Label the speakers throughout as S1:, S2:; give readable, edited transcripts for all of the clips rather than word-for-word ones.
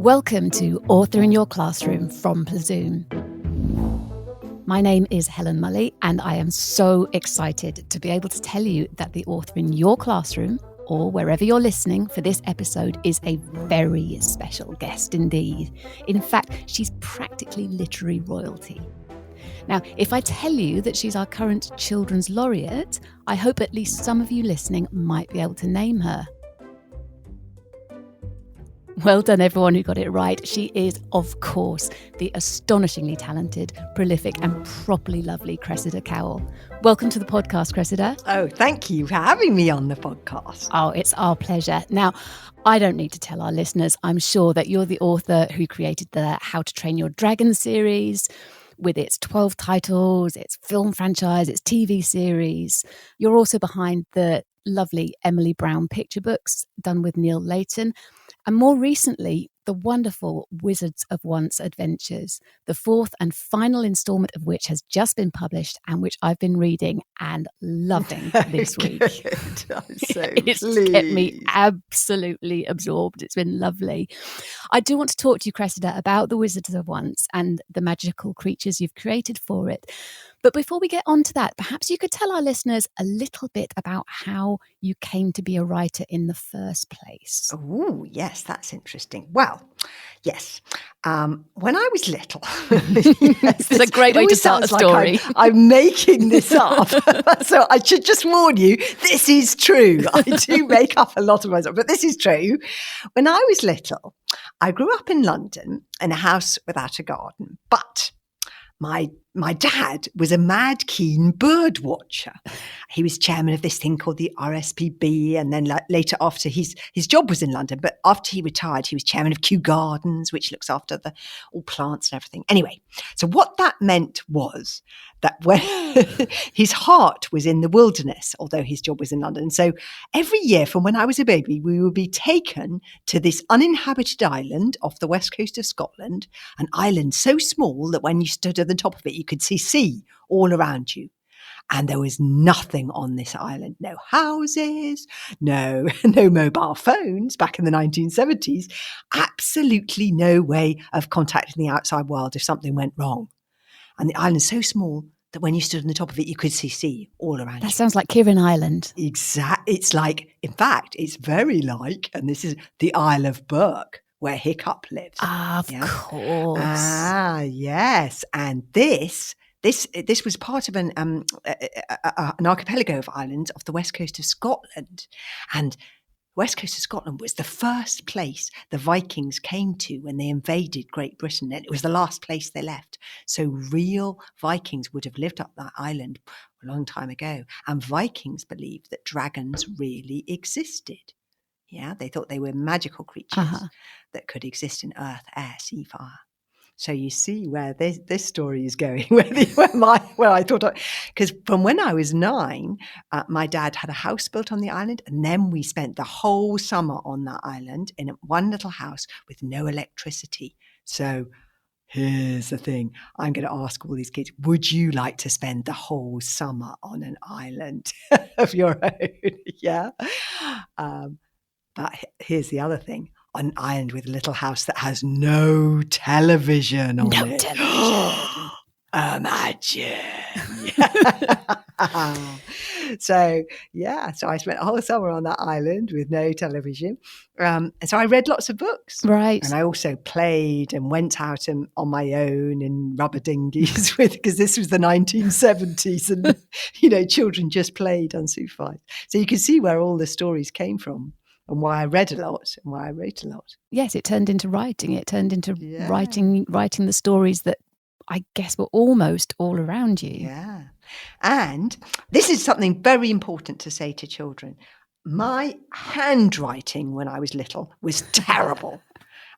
S1: Welcome to Author in Your Classroom from Plazoom. My name is Helen Mully, and I am so excited to be able to tell you that the author in your classroom, or wherever you're listening for this episode, is a very special guest indeed. In fact, she's practically literary royalty. Now, if I tell you that she's our current Children's Laureate, I hope at least some of you listening might be able to name her. Well done, everyone who got it right. She is, of course, the astonishingly talented, prolific and properly lovely Cressida Cowell. Welcome to the podcast, Cressida.
S2: Oh, thank you for having me on the podcast.
S1: Oh, it's our pleasure. Now, I don't need to tell our listeners, I'm sure, that you're the author who created the How to Train Your Dragon series, with its 12 titles, its film franchise, its TV series. You're also behind the lovely Emily Brown picture books done with Neil Layton. And more recently, the wonderful Wizards of Once adventures, the fourth and final instalment of which has just been published and which I've been reading and loving this week.
S2: I'm so
S1: It's
S2: pleased.
S1: kept me absolutely absorbed. It's been lovely. I do want to talk to you, Cressida, about the Wizards of Once and the magical creatures you've created for it. But before we get on to that, perhaps you could tell our listeners a little bit about how you came to be a writer in the first place.
S2: Oh, yes, that's interesting. Well, yes. When I was little... yes,
S1: It's a great way to start a story.
S2: Like I'm making this up. So I should just warn you, this is true. I do make up a lot of myself, but this is true. When I was little, I grew up in London in a house without a garden, but... My dad was a mad keen bird watcher. He was chairman of this thing called the RSPB, and then later after his job was in London, but after he retired, he was chairman of Kew Gardens, which looks after all plants and everything. Anyway, so what that meant was that when his heart was in the wilderness, although his job was in London. So every year from when I was a baby, we would be taken to this uninhabited island off the west coast of Scotland, an island so small that when you stood at the top of it, you could see sea all around you. And there was nothing on this island, no houses, no mobile phones back in the 1970s, absolutely no way of contacting the outside world if something went wrong. And the island's so small that when you stood on the top of it, you could see sea all around you.
S1: That sounds like Kieran Island.
S2: Exactly. It's like, in fact, it's very like, and this is the Isle of Burke, where Hiccup lives.
S1: Of course.
S2: Yes. And this was part of an archipelago of islands off the west coast of Scotland. And west coast of Scotland was the first place the Vikings came to when they invaded Great Britain. And it was the last place they left. So real Vikings would have lived up that island a long time ago. And Vikings believed that dragons really existed. Yeah, they thought they were magical creatures that could exist in earth, air, sea, fire. So you see where this story is going, where I thought, because from when I was 9, my dad had a house built on the island, and then we spent the whole summer on that island in one little house with no electricity. So here's the thing. I'm going to ask all these kids, would you like to spend the whole summer on an island of your own? Yeah. But here's the other thing. An island with a little house that has no television on it.
S1: No television.
S2: Imagine. So I spent a whole summer on that island with no television. And so I read lots of books.
S1: Right.
S2: And I also played and went out on my own in rubber dinghies because this was the 1970s and, children just played unsupervised. So you can see where all the stories came from. And why I read a lot and why I wrote a lot.
S1: Yes, it turned into writing. It turned into writing the stories that I guess were almost all around you.
S2: Yeah. And this is something very important to say to children. My handwriting when I was little was terrible.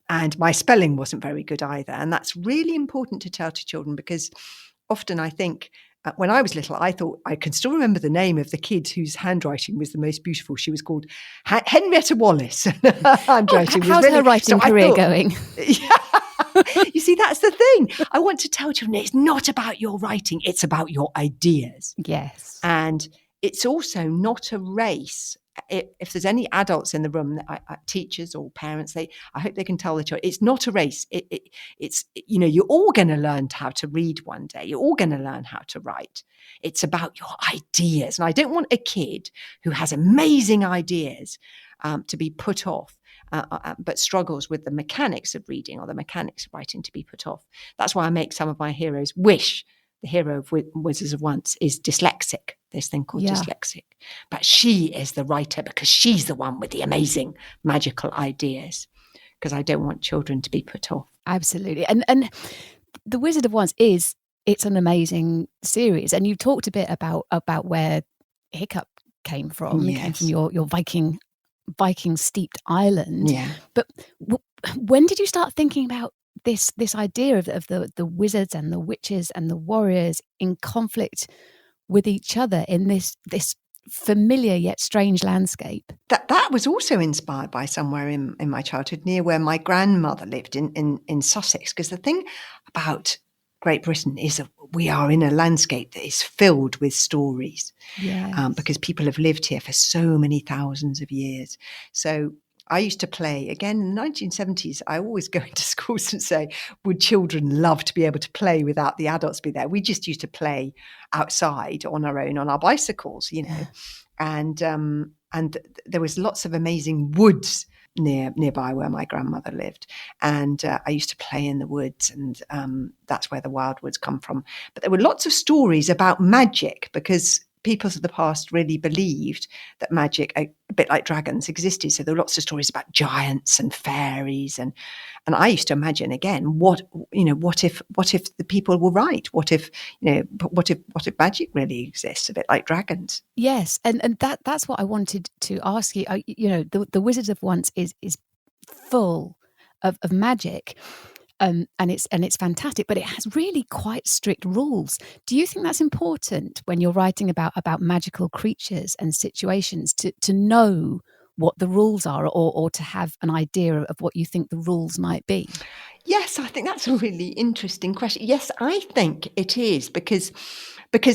S2: And my spelling wasn't very good either. And that's really important to tell to children because often I think when I was little, I thought I can still remember the name of the kid whose handwriting was the most beautiful. She was called Henrietta Wallace. Handwriting
S1: how's her writing career going?
S2: You see, that's the thing. I want to tell children it's not about your writing, it's about your ideas.
S1: Yes.
S2: And it's also not a race. If there's any adults in the room, teachers or parents, I hope they can tell the children, it's not a race. It's, you're all going to learn how to read one day. You're all going to learn how to write. It's about your ideas. And I don't want a kid who has amazing ideas to be put off, but struggles with the mechanics of reading or the mechanics of writing to be put off. That's why I make some of my heroes wish the hero of Wizards of Once is dyslexic, this thing called dyslexic. But she is the writer because she's the one with the amazing magical ideas, because I don't want children to be put off.
S1: Absolutely. And The Wizard of Once it's an amazing series. And you talked a bit about where Hiccup came from. Yes. It came from your Viking steeped island.
S2: Yeah.
S1: But when did you start thinking about this idea of the wizards and the witches and the warriors in conflict with each other in this familiar yet strange landscape?
S2: That was also inspired by somewhere in my childhood near where my grandmother lived in Sussex. Because the thing about Great Britain is that we are in a landscape that is filled with stories.
S1: Yes.
S2: Because people have lived here for so many thousands of years. So I used to play, again, in the 1970s, I always go into schools and say, would children love to be able to play without the adults be there? We just used to play outside on our own, on our bicycles, and there was lots of amazing woods nearby where my grandmother lived. And I used to play in the woods, and that's where the wild woods come from. But there were lots of stories about magic, because peoples of the past really believed that magic, a bit like dragons, existed. So there were lots of stories about giants and fairies, and I used to imagine again, what if the people were right? What if magic really exists, a bit like dragons?
S1: Yes, and that's what I wanted to ask you. The Wizards of Once is full of magic. And it's fantastic, but it has really quite strict rules. Do you think that's important when you're writing about magical creatures and situations to know what the rules are, or to have an idea of what you think the rules might be?
S2: Yes, I think that's a really interesting question. Yes, I think it is, because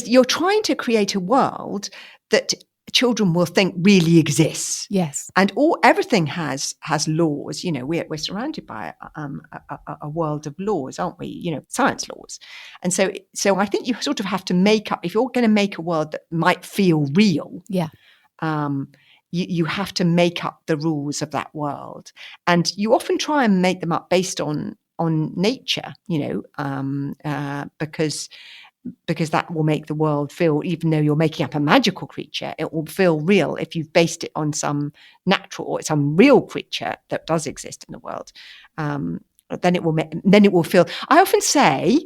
S2: you're trying to create a world that children will think really exists.
S1: Yes.
S2: And everything has laws. We're surrounded by a world of laws, aren't we? Science laws. And so I think you sort of have to make up, if you're going to make a world that might feel real.
S1: Yeah.
S2: You have to make up the rules of that world. And you often try and make them up based on nature, because that will make the world feel, even though you're making up a magical creature, it will feel real if you've based it on some natural or some real creature that does exist in the world. Then it will feel. I often say,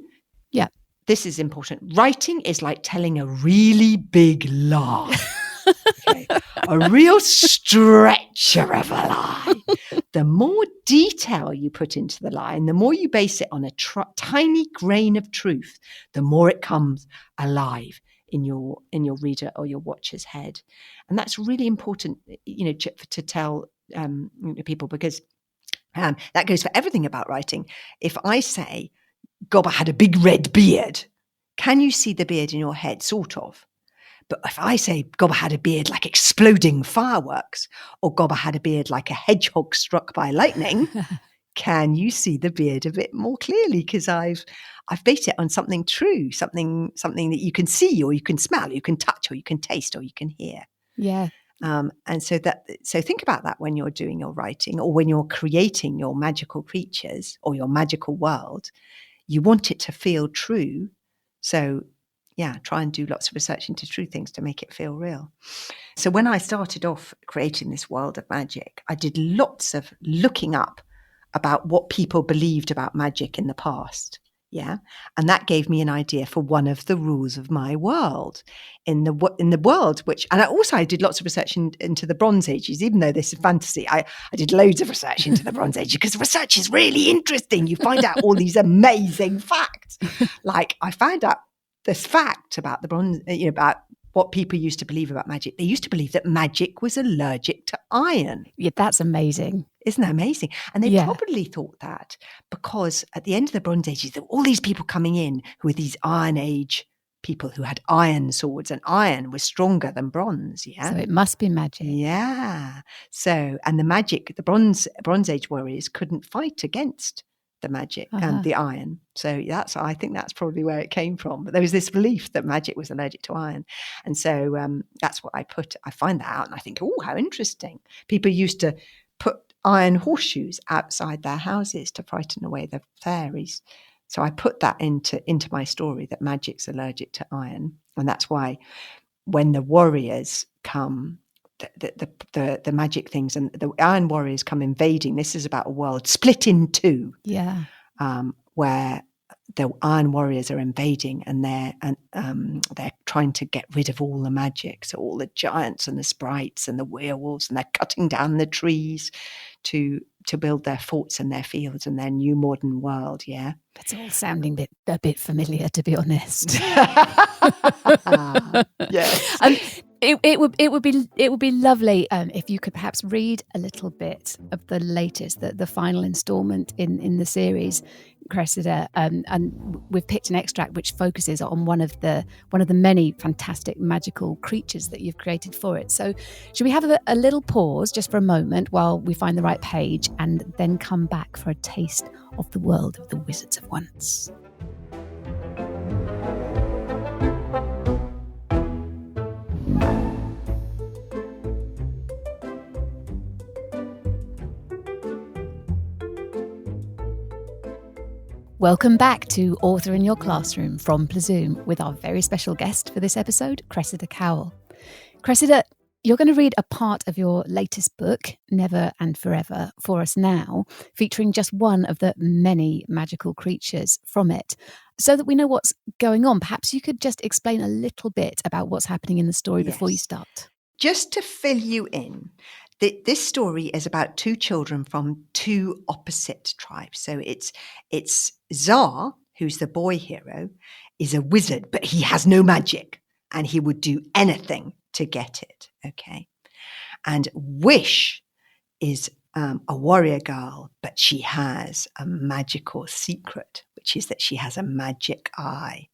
S2: this is important. Writing is like telling a really big lie. Okay. A real stretcher of a lie. The more detail you put into the lie, and the more you base it on a tiny grain of truth, the more it comes alive in your reader or your watcher's head. And that's really important, to tell people, because that goes for everything about writing. If I say, Gobba had a big red beard, can you see the beard in your head? Sort of. But if I say Gobba had a beard like exploding fireworks, or Gobba had a beard like a hedgehog struck by lightning, can you see the beard a bit more clearly? Because I've based it on something true, something that you can see, or you can smell, or you can touch, or you can taste, or you can hear.
S1: Yeah.
S2: And so think about that when you're doing your writing, or when you're creating your magical creatures or your magical world. You want it to feel true. So try and do lots of research into true things to make it feel real. So when I started off creating this world of magic, I did lots of looking up about what people believed about magic in the past. Yeah. And that gave me an idea for one of the rules of my world in the world, I did lots of research into the Bronze Ages, even though this is fantasy. I did loads of research into the Bronze Age, because research is really interesting. You find out all these amazing facts. Like I found out this fact about the Bronze, about what people used to believe about magic. They used to believe that magic was allergic to iron.
S1: Yeah, that's amazing.
S2: Isn't that amazing? And they probably thought that because at the end of the Bronze Ages, there were all these people coming in who were these Iron Age people who had iron swords, and iron was stronger than bronze. Yeah.
S1: So it must be magic.
S2: Yeah. So, and the magic, the Bronze Age warriors couldn't fight against the magic and the iron. So I think that's probably where it came from. But there was this belief that magic was allergic to iron. And so that's what I find that out and I think, oh, how interesting. People used to put iron horseshoes outside their houses to frighten away the fairies. So I put that into my story, that magic's allergic to iron. And that's why when the warriors come, the magic things and the iron warriors come invading, this is about a world split in two.
S1: Yeah.
S2: Where the iron warriors are invading and they're trying to get rid of all the magic. So all the giants and the sprites and the werewolves, and they're cutting down the trees to build their forts and their fields and their new modern world. Yeah.
S1: It's all sounding a bit familiar, to be honest.
S2: Yes.
S1: It would be lovely if you could perhaps read a little bit of the latest, the final instalment in the series, Cressida, and we've picked an extract which focuses on one of the many fantastic magical creatures that you've created for it. So, should we have a little pause just for a moment while we find the right page, and then come back for a taste of the world of the Wizards of Once? Welcome back to Author in Your Classroom from Plazoom with our very special guest for this episode, Cressida Cowell. Cressida, you're going to read a part of your latest book, Never and Forever, for us now, featuring just one of the many magical creatures from it. So that we know what's going on, perhaps you could just explain a little bit about what's happening in the story before you start.
S2: Just to fill you in, this story is about two children from two opposite tribes. So it's Tsar, who's the boy hero, is a wizard, but he has no magic and he would do anything to get it. Okay. And Wish is a warrior girl, but she has a magical secret, which is that she has a magic eye.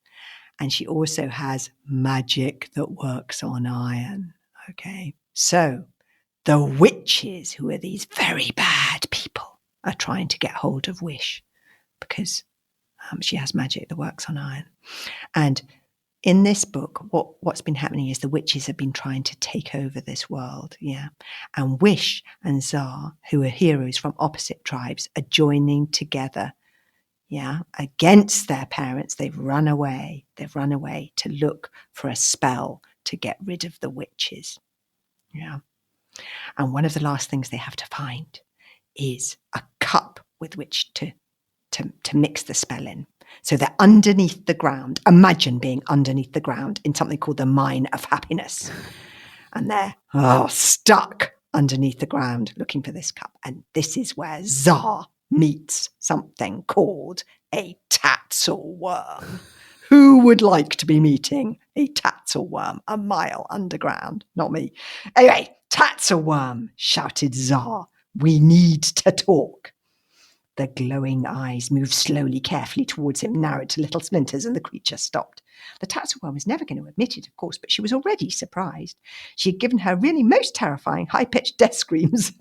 S2: And she also has magic that works on iron. Okay. So the witches, who are these very bad people, are trying to get hold of Wish because she has magic that works on iron. And in this book, what's been happening is the witches have been trying to take over this world, yeah. And Wish and Tsar, who are heroes from opposite tribes, are joining together, yeah, against their parents. They've run away. They've run away to look for a spell to get rid of the witches, yeah. And one of the last things they have to find is a cup with which to mix the spell in. So they're underneath the ground. Imagine being underneath the ground in something called the Mine of Happiness. And they're stuck underneath the ground looking for this cup. And this is where Tsar meets something called a tatzel worm. Who would like to be meeting a tatzel worm a mile underground? Not me. Anyway, tatzel worm, shouted Tsar. We need to talk. The glowing eyes moved slowly, carefully towards him, narrowed to little splinters, and the creature stopped. The tatzelworm was never going to admit it, of course, but she was already surprised. She had given her really most terrifying high-pitched death screams,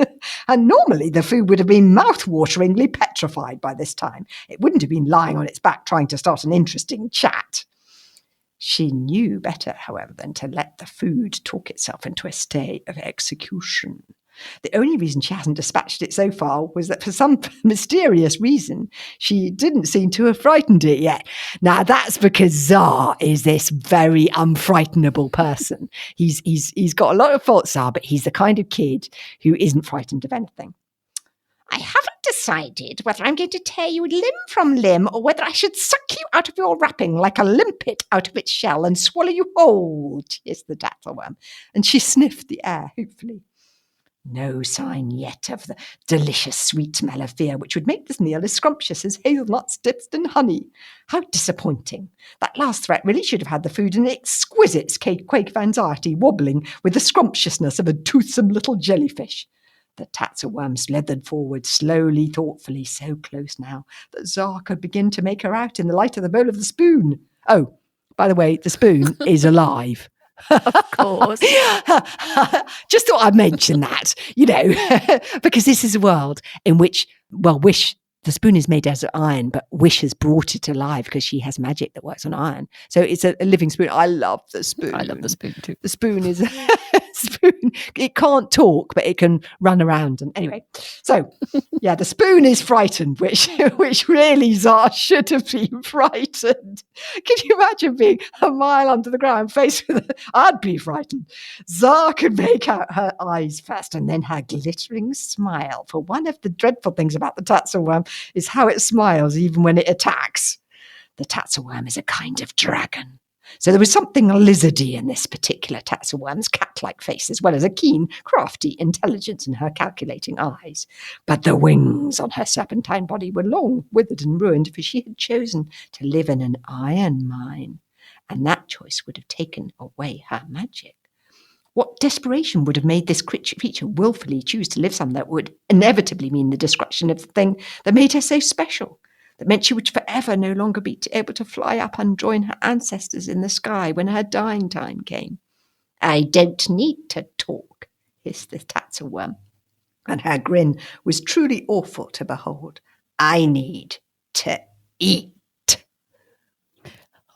S2: and normally the food would have been mouth-wateringly petrified by this time. It wouldn't have been lying on its back trying to start an interesting chat. She knew better, however, than to let the food talk itself into a state of execution. The only reason she hasn't dispatched it so far was that for some mysterious reason, she didn't seem to have frightened it yet. Now, that's because Tsar is this very unfrightenable person. He's got a lot of faults, Tsar, but he's the kind of kid who isn't frightened of anything. I haven't decided whether I'm going to tear you limb from limb or whether I should suck you out of your wrapping like a limpet out of its shell and swallow you whole, hissed the tatzelworm. And she sniffed the air hopefully. No sign yet of the delicious sweet smell of fear, which would make this meal as scrumptious as hazelnuts dipped in honey. How disappointing. That last threat really should have had the food in an exquisite quake of anxiety, wobbling with the scrumptiousness of a toothsome little jellyfish. The tatzelworm slithered forward slowly, thoughtfully, so close now that Tsar could begin to make her out in the light of the bowl of the spoon. Oh, By the way, the spoon is alive.
S1: Of course.
S2: Just thought I'd mention that, because this is a world in which, Wish, the spoon is made out of iron, but Wish has brought it alive because she has magic that works on iron. So it's a living spoon. I love the spoon.
S1: I love the spoon too.
S2: The spoon is a spoon. It can't talk, but it can run around. And anyway, so yeah, the spoon is frightened, which really Zara should have been frightened. Can you imagine being a mile under the ground faced with I'd be frightened. Zara could make out her eyes first and then her glittering smile. For one of the dreadful things about the tatzelworm is how it smiles even when it attacks. The tatzelworm is a kind of dragon. So there was something lizardy in this particular tatzelworm's cat-like face, as well as a keen, crafty intelligence in her calculating eyes. But the wings on her serpentine body were long, withered and ruined, for she had chosen to live in an iron mine, and that choice would have taken away her magic. What desperation would have made this creature willfully choose to live somewhere that would inevitably mean the destruction of the thing that made her so special, that meant she would forever no longer be able to fly up and join her ancestors in the sky when her dying time came. I don't need to talk, hissed the tatzelworm, and her grin was truly awful to behold. I need to eat.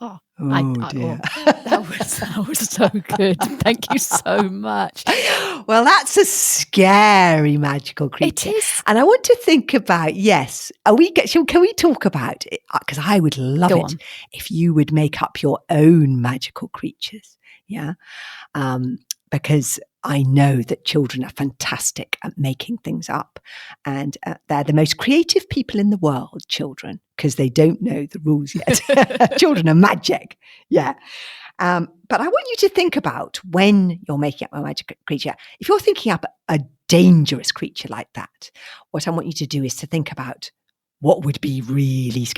S2: Dear.
S1: That was so good. Thank you so much.
S2: Well, that's a scary magical creature.
S1: It is.
S2: And I want to think about, can we talk about it? Because I would love
S1: Go
S2: it
S1: on.
S2: if you would make up your own magical creatures. Yeah. Because I know that children are fantastic at making things up, and they're the most creative people in the world, children, because they don't know the rules yet. Children are magic. Yeah. But I want you to think about, when you're making up a magic creature, if you're thinking up a dangerous creature like that, what I want you to do is to think about what would be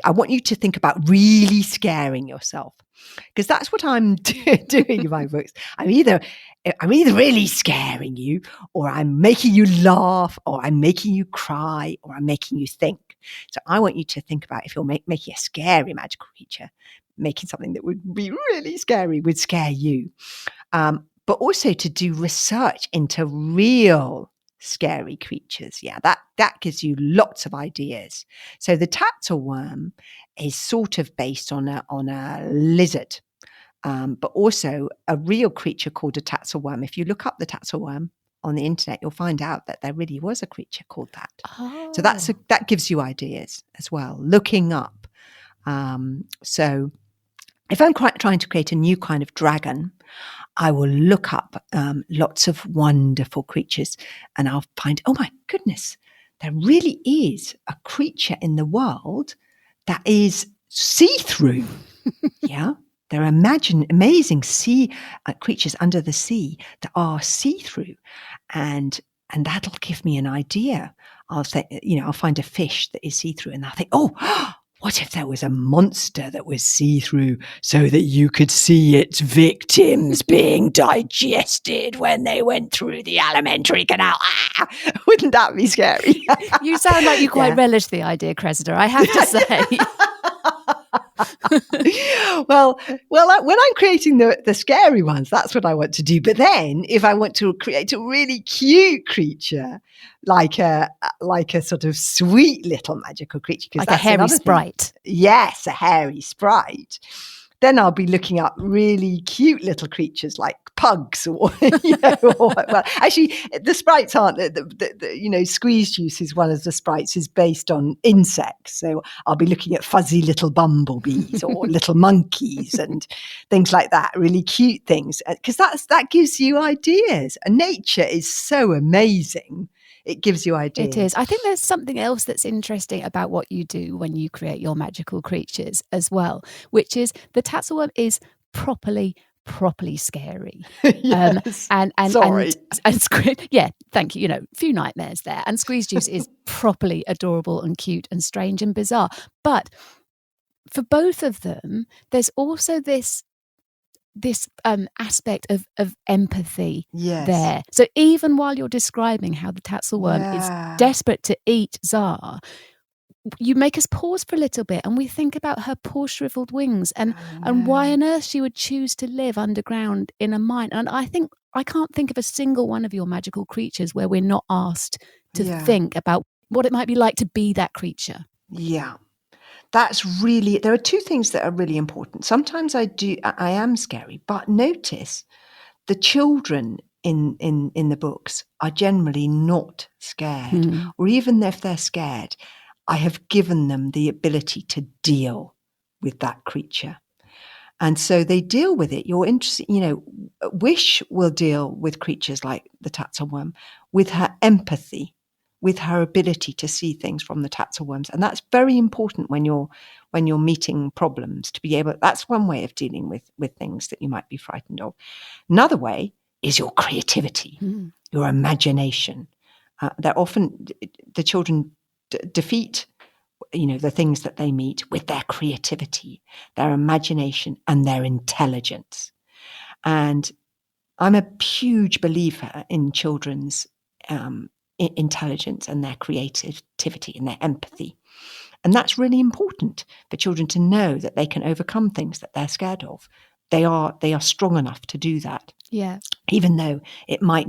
S2: I want you to think about really scaring yourself, because that's what I'm doing in my books. I'm either really scaring you, or I'm making you laugh, or I'm making you cry, or I'm making you think. So I want you to think about, if you're making a scary magical creature, making something that would be really scary would scare you. But also to do research into real scary creatures. Yeah, that gives you lots of ideas. So the tatzelworm is sort of based on a lizard, but also a real creature called a tatzelworm. If you look up the tatzelworm on the internet, you'll find out that there really was a creature called that.
S1: Oh.
S2: So that gives you ideas as well, looking up. So if I'm trying to create a new kind of dragon, I will look up lots of wonderful creatures, and I'll find, oh my goodness, there really is a creature in the world that is see-through. Yeah. There are amazing sea creatures under the sea that are see-through, and that'll give me an idea. I'll say, I'll find a fish that is see-through, and I'll think, oh, what if there was a monster that was see-through so that you could see its victims being digested when they went through the alimentary canal? Wouldn't that be scary?
S1: You sound like you quite relish the idea, Cressida, I have to say.
S2: Well, when I'm creating the scary ones, that's what I want to do. But then, if I want to create a really cute creature, like a sort of sweet little magical creature,
S1: like a hairy sprite.
S2: Yes, a hairy sprite. Then I'll be looking up really cute little creatures like pugs, or actually, the sprites aren't. Squeeze Juice is one of the sprites is based on insects, so I'll be looking at fuzzy little bumblebees or little monkeys and things like that. Really cute things, because that gives you ideas. And nature is so amazing. It gives you ideas.
S1: It is. I think there's something else that's interesting about what you do when you create your magical creatures as well, which is the tatzelworm is properly scary.
S2: Yes. Sorry.
S1: Yeah, thank you. A few nightmares there. And Squeeze Juice is properly adorable and cute and strange and bizarre. But for both of them, there's also this aspect of empathy there. So even while you're describing how the tatzelworm is desperate to eat Zara, you make us pause for a little bit and we think about her poor shriveled wings and why on earth she would choose to live underground in a mine. And I can't think of a single one of your magical creatures where we're not asked to think about what it might be like to be that creature.
S2: Yeah. There are two things that are really important. Sometimes I am scary, but notice the children in the books are generally not scared. Or even if they're scared, I have given them the ability to deal with that creature. And so they deal with it. You're interested, Wish will deal with creatures like the tatzelworm with her empathy, with her ability to see things from the tatzelworms. And that's very important when you're meeting problems, to be able, that's one way of dealing with things that you might be frightened of. Another way is your creativity, your imagination. They're often, the children defeat the things that they meet with their creativity, their imagination, and their intelligence. And I'm a huge believer in children's intelligence and their creativity and their empathy. And that's really important for children to know that they can overcome things that they're scared of. They are strong enough to do that.
S1: Yeah.
S2: Even though it might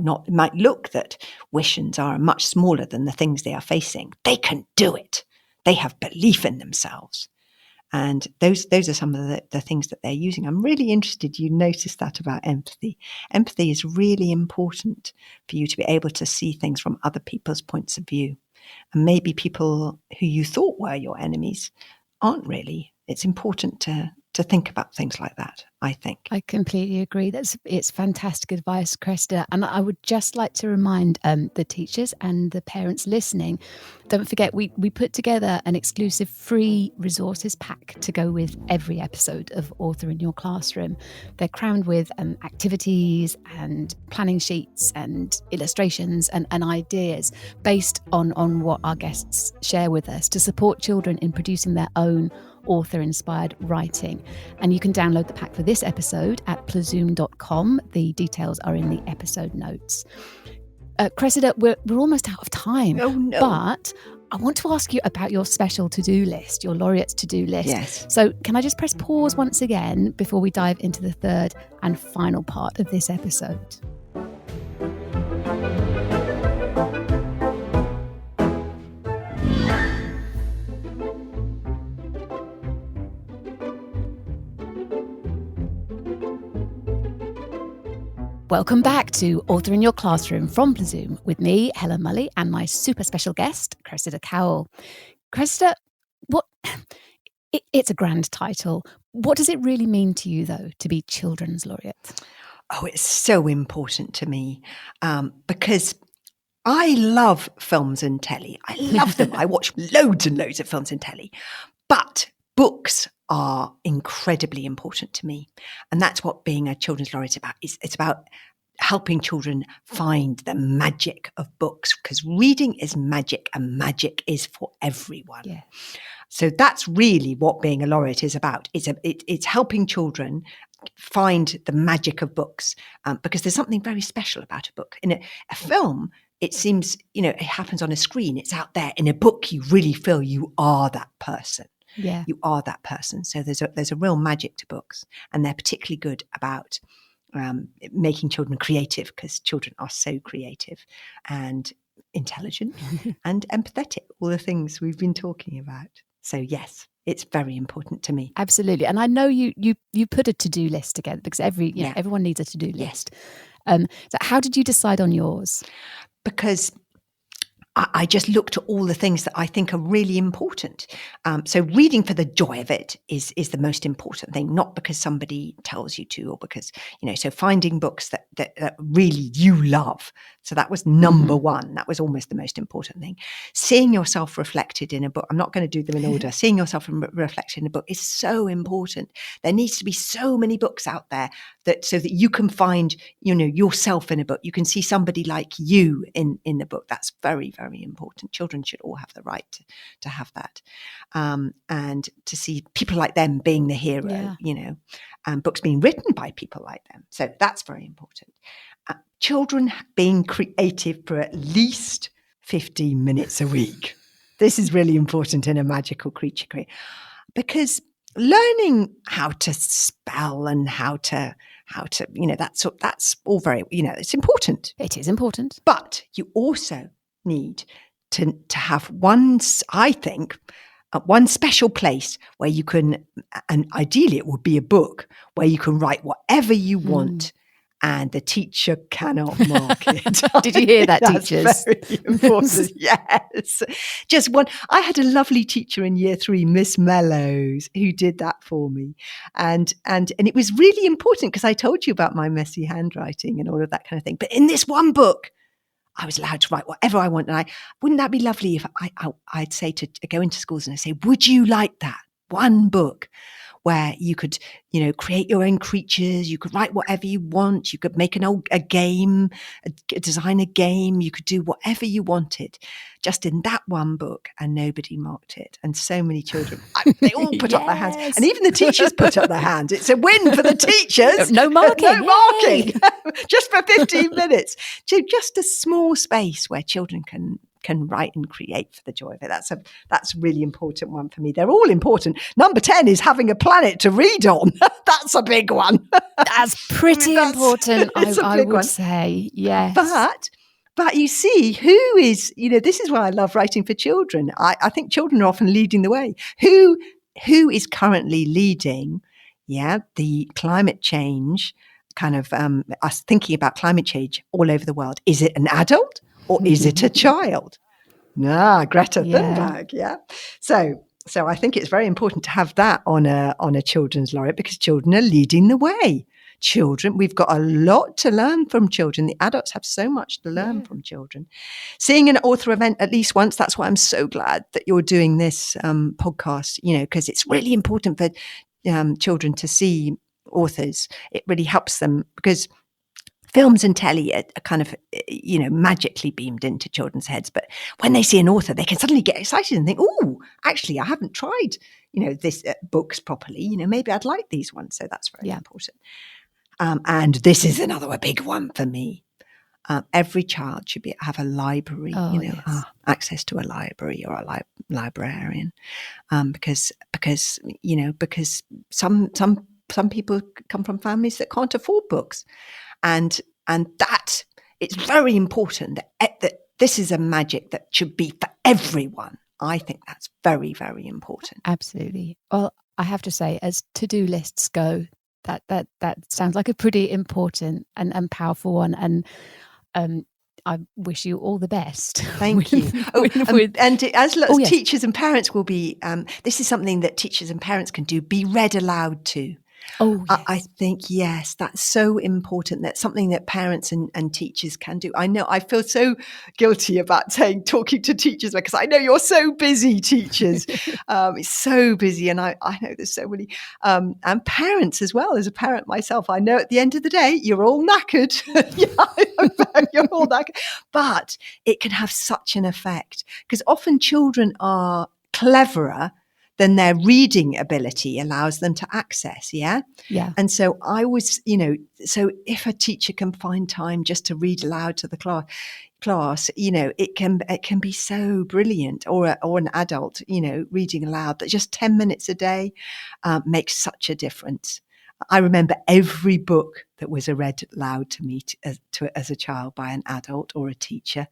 S2: look that Wishens are much smaller than the things they are facing, they can do it. They have belief in themselves. And those are some of the things that they're using. I'm really interested you noticed that about empathy. Empathy is really important for you to be able to see things from other people's points of view. And maybe people who you thought were your enemies aren't really. It's important to think about things like that, I think.
S1: I completely agree. It's fantastic advice, Cressida. And I would just like to remind the teachers and the parents listening, don't forget, we put together an exclusive free resources pack to go with every episode of Author in Your Classroom. They're crammed with activities and planning sheets and illustrations and ideas based on what our guests share with us to support children in producing their own author-inspired writing. And you can download the pack for this episode at plazoom.com. The details are in the episode notes. Cressida, we're almost out of time.
S2: Oh, no.
S1: But I want to ask you about your special to-do list, your laureate's to-do list.
S2: Yes.
S1: So can I just press pause once again before we dive into the third and final part of this episode? Welcome back to Author in Your Classroom from Plazoom with me, Helen Mully, and my super special guest, Cressida Cowell. Cressida, it's a grand title. What does it really mean to you, though, to be Children's Laureate?
S2: Oh, it's so important to me because I love films and telly. I love them. I watch loads and loads of films and telly. But books are incredibly important to me. And that's what being a Children's Laureate is about. It's about helping children find the magic of books, because reading is magic and magic is for everyone.
S1: Yeah.
S2: So that's really what being a laureate is about. It's helping children find the magic of books, because there's something very special about a book. In a film, it seems, it happens on a screen. It's out there. In a book, you really feel you are that person.
S1: Yeah.
S2: You are that person. So there's a real magic to books, and they're particularly good about making children creative, because children are so creative and intelligent and empathetic, all the things we've been talking about. So yes, it's very important to me.
S1: Absolutely. And I know you put a to-do list together, because everyone needs a to-do list. So how did you decide on yours?
S2: Because I just looked at all the things that I think are really important. So reading for the joy of it is the most important thing, not because somebody tells you to, or because, so finding books that really you love. So that was number one. That was almost the most important thing. Seeing yourself reflected in a book. I'm not going to do them in order. Seeing yourself reflected in a book is so important. There needs to be so many books out there so that you can find, yourself in a book. You can see somebody like you in the book. That's very, very important. Children should all have the right to have that. And to see people like them being the hero, and books being written by people like them. So that's very important. Children being creative for at least 15 minutes a week. This is really important in a magical creature career, because learning how to spell and how to that's all very, it's important.
S1: It is important.
S2: But you also need to have one, I think, one special place where you can, and ideally it would be a book where you can write whatever you want. And the teacher cannot mark it.
S1: Did you hear that,
S2: That's
S1: teachers?
S2: very important. Yes. Just one. I had a lovely teacher in year 3, Miss Mellows, who did that for me. And it was really important because I told you about my messy handwriting and all of that kind of thing. But in this one book, I was allowed to write whatever I want. And wouldn't that be lovely if I'd say to go into schools and I say, would you like that one book where you could, create your own creatures, you could write whatever you want, you could make a game, design a game, you could do whatever you wanted, just in that one book, and nobody marked it. And so many children, they all put up their hands, and even the teachers put up their hands. It's a win for the teachers.
S1: No marking.
S2: No marking. Just for 15 minutes. So just a small space where children can write and create for the joy of it. That's a really important one for me. They're all important. Number 10 is having a planet to read on. That's a big one.
S1: That's pretty important, I would say. Yes.
S2: But you see, who is, this is why I love writing for children. I think children are often leading the way. Who is currently leading, the climate change kind of, us thinking about climate change all over the world? Is it an adult? Or is it a child? Greta Thunberg, So I think it's very important to have that on a children's laureate, because children are leading the way. Children, we've got a lot to learn from children. The adults have so much to learn from children. Seeing an author event at least once, that's why I'm so glad that you're doing this podcast, because it's really important for children to see authors. It really helps them, because films and telly are kind of, magically beamed into children's heads. But when they see an author, they can suddenly get excited and think, oh, actually, I haven't tried, this books properly. Maybe I'd like these ones. So that's very important. And this is a big one for me. Every child should have a library, access to a library or a librarian, because some people come from families that can't afford books. And that it's very important that this is a magic that should be for everyone. I think that's very, very important.
S1: Absolutely. Well, I have to say, as to-do lists go, that sounds like a pretty important and powerful one. And I wish you all the best.
S2: Thank you. Teachers and parents will be, this is something that teachers and parents can do, be read aloud to.
S1: Oh, yes.
S2: I think, yes, that's so important. That's something that parents and teachers can do. I know I feel so guilty about talking to teachers, because I know you're so busy, teachers. It's so busy. And I know there's so many, and parents as well. As a parent myself, I know at the end of the day, you're all knackered. You're all knackered. But it can have such an effect, because often children are cleverer than their reading ability allows them to access. Yeah. And so I was, so if a teacher can find time just to read aloud to the class, it can be so brilliant. Or an adult, reading aloud, that just 10 minutes a day makes such a difference. I remember every book that was read aloud to me as a child by an adult or a teacher.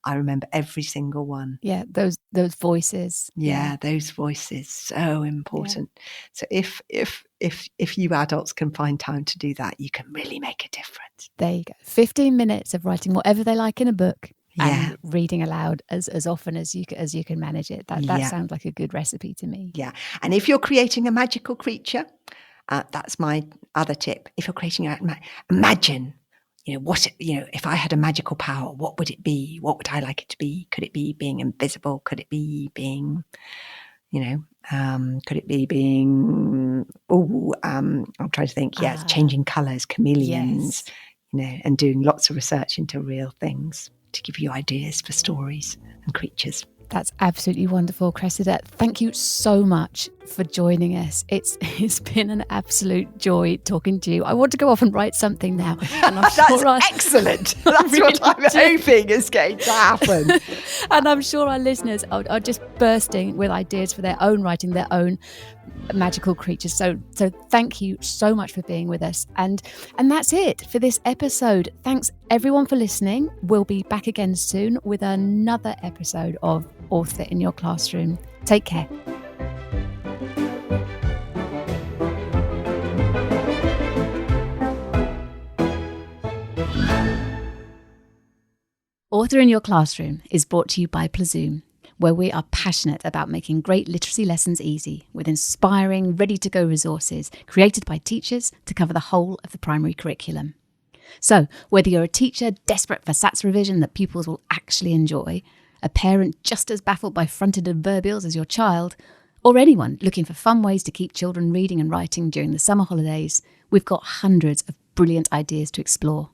S2: I remember every single one.
S1: Yeah, those voices.
S2: Yeah, those voices, so important. Yeah. So if you adults can find time to do that, you can really make a difference.
S1: There you go. 15 minutes of writing whatever they like in a book. And reading aloud as often as you can manage it. That sounds like a good recipe to me.
S2: Yeah, and if you're creating a magical creature, that's my other tip. If you're creating imagine, if I had a magical power, what would it be? What would I like it to be? Could it be being invisible? Could it be being, could it be being, I'm trying to think. Yes, changing colours, chameleons, and doing lots of research into real things to give you ideas for stories and creatures.
S1: That's absolutely wonderful, Cressida. Thank you so much for joining us. It's been an absolute joy talking to you. I want to go off and write something now. And
S2: That's excellent. That's really what I'm hoping is going to happen.
S1: And I'm sure our listeners are just bursting with ideas for their own writing, their own magical creatures. So thank you so much for being with us. And that's it for this episode. Thanks everyone for listening. We'll be back again soon with another episode of Author in Your Classroom. Take care. Author in Your Classroom is brought to you by Plazoom, where we are passionate about making great literacy lessons easy with inspiring, ready-to-go resources created by teachers to cover the whole of the primary curriculum. So, whether you're a teacher desperate for SATs revision that pupils will actually enjoy, a parent just as baffled by fronted adverbials as your child, or anyone looking for fun ways to keep children reading and writing during the summer holidays, we've got hundreds of brilliant ideas to explore.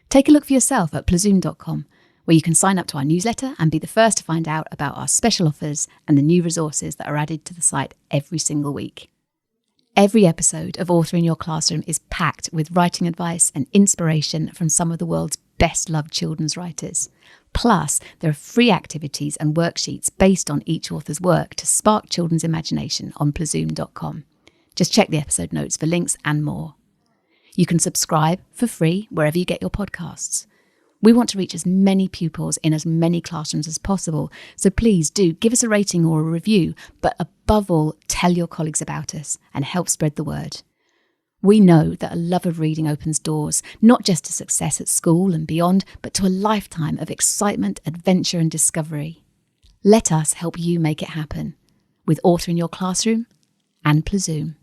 S1: Take a look for yourself at plazoom.com, where you can sign up to our newsletter and be the first to find out about our special offers and the new resources that are added to the site every single week. Every episode of Author in Your Classroom is packed with writing advice and inspiration from some of the world's best-loved children's writers. Plus, there are free activities and worksheets based on each author's work to spark children's imagination on plazoom.com. Just check the episode notes for links and more. You can subscribe for free wherever you get your podcasts. We want to reach as many pupils in as many classrooms as possible, so please do give us a rating or a review, but above all, tell your colleagues about us and help spread the word. We know that a love of reading opens doors, not just to success at school and beyond, but to a lifetime of excitement, adventure and discovery. Let us help you make it happen with Author in Your Classroom and Plazoom.